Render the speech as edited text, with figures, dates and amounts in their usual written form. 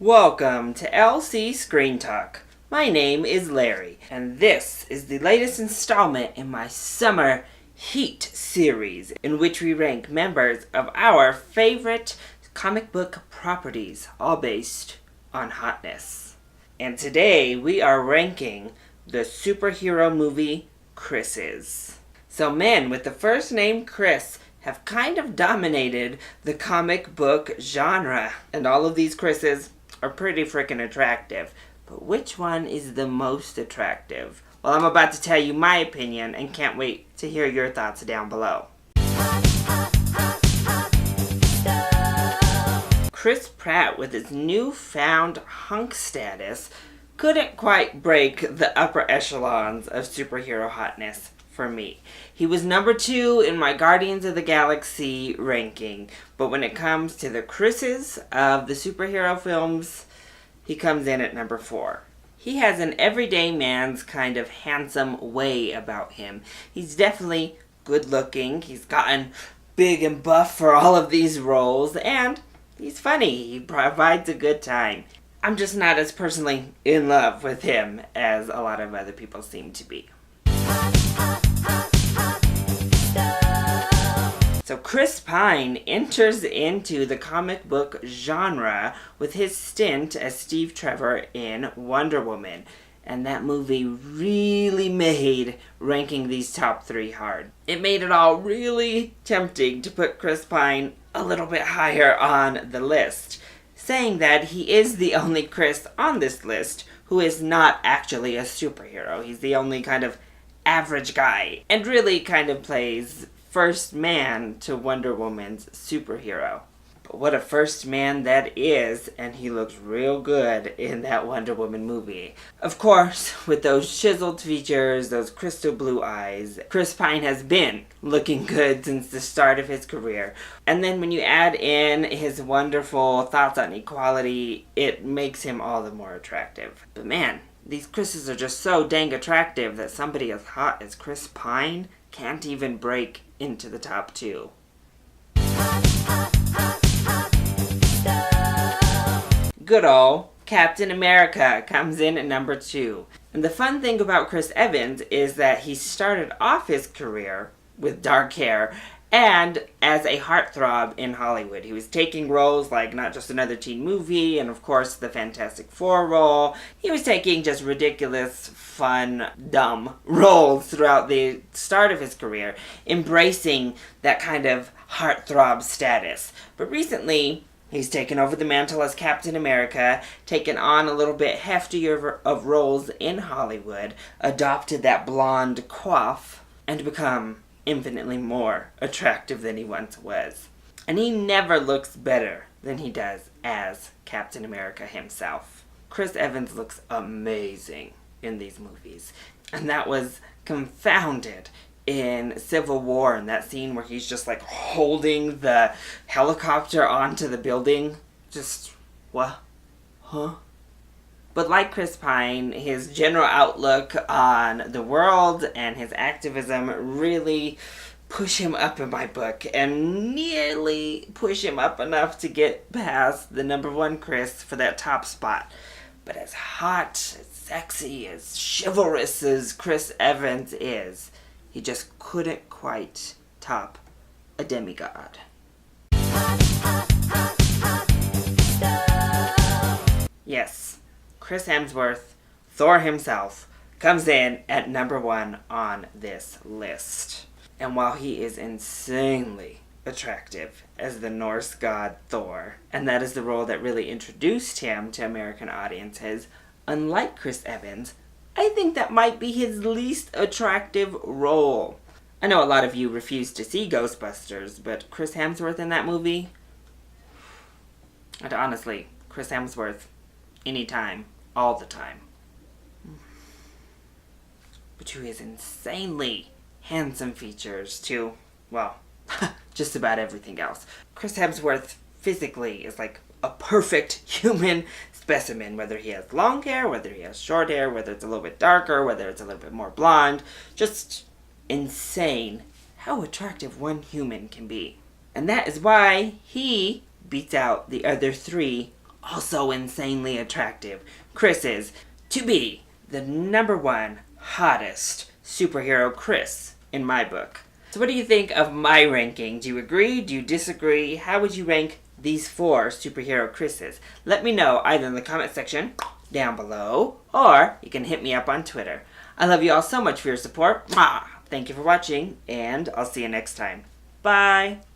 Welcome to LC Screen Talk. My name is Larry, and this is the latest installment in my Summer Heat series, in which we rank members of our favorite comic book properties, all based on Hotness. And today we are ranking the superhero movie Chris's. So men with the first name Chris have kind of dominated the comic book genre, and all of these Chris's are pretty freaking attractive. But which one is the most attractive? Well, I'm about to tell you my opinion and can't wait to hear your thoughts down below. Chris Pratt, with his newfound Hunks status, couldn't quite break the upper echelons of superhero hotness for me. He was number 2 in my Guardians of the Galaxy ranking, but when it comes to the Chris's of the superhero films, he comes in at number 4. He has an everyday man's kind of handsome way about him. He's definitely good looking, he's gotten big and buff for all of these roles, and he's funny. He provides a good time. I'm just not as personally in love with him as a lot of other people seem to be. So Chris Pine enters into the comic book genre with his stint as Steve Trevor in Wonder Woman. And that movie really made ranking these top 3 hard. It made it all really tempting to put Chris Pine a little bit higher on the list, saying that he is the only Chris on this list who is not actually a superhero. He's the only kind of average guy, and really kind of plays first man to Wonder Woman's superhero. But what a first man that is, and he looks real good in that Wonder Woman movie. Of course, with those chiseled features, those crystal blue eyes, Chris Pine has been looking good since the start of his career. And then when you add in his wonderful thoughts on equality, it makes him all the more attractive. But man, these Chris's are just so dang attractive that somebody as hot as Chris Pine can't even break into the top 2. Good ol' Captain America comes in at number 2. And the fun thing about Chris Evans is that he started off his career with dark hair and as a heartthrob in Hollywood. He was taking roles like Not Just Another Teen Movie and of course the Fantastic Four role. He was taking just ridiculous, fun, dumb roles throughout the start of his career, embracing that kind of heartthrob status. But recently, he's taken over the mantle as Captain America, taken on a little bit heftier of roles in Hollywood, adopted that blonde coif, and become infinitely more attractive than he once was. And he never looks better than he does as Captain America himself. Chris Evans looks amazing in these movies. And that was confounded in Civil War, in that scene where he's just like holding the helicopter onto the building. Just, what? Huh? But like Chris Pine, his general outlook on the world and his activism really push him up in my book, and nearly push him up enough to get past the number 1 Chris for that top spot. But as hot, as sexy, as chivalrous as Chris Evans is, he just couldn't quite top a demigod. Yes, Chris Hemsworth, Thor himself, comes in at number 1 on this list. And while he is insanely attractive as the Norse god Thor, and that is the role that really introduced him to American audiences, unlike Chris Evans, I think that might be his least attractive role. I know a lot of you refuse to see Ghostbusters, but Chris Hemsworth in that movie? And honestly, Chris Hemsworth, anytime, all the time. But to his insanely handsome features, to, well, just about everything else. Chris Hemsworth physically is like a perfect human specimen, whether he has long hair, whether he has short hair, whether it's a little bit darker, whether it's a little bit more blonde. Just insane how attractive one human can be. And that is why he beats out the other 3 also insanely attractive. Chris is, to be, the #1 hottest superhero Chris in my book. So what do you think of my ranking? Do you agree? Do you disagree? How would you rank these 4 superhero Chris's? Let me know either in the comment section down below, or you can hit me up on Twitter. I love you all so much for your support. Mwah! Thank you for watching, and I'll see you next time. Bye!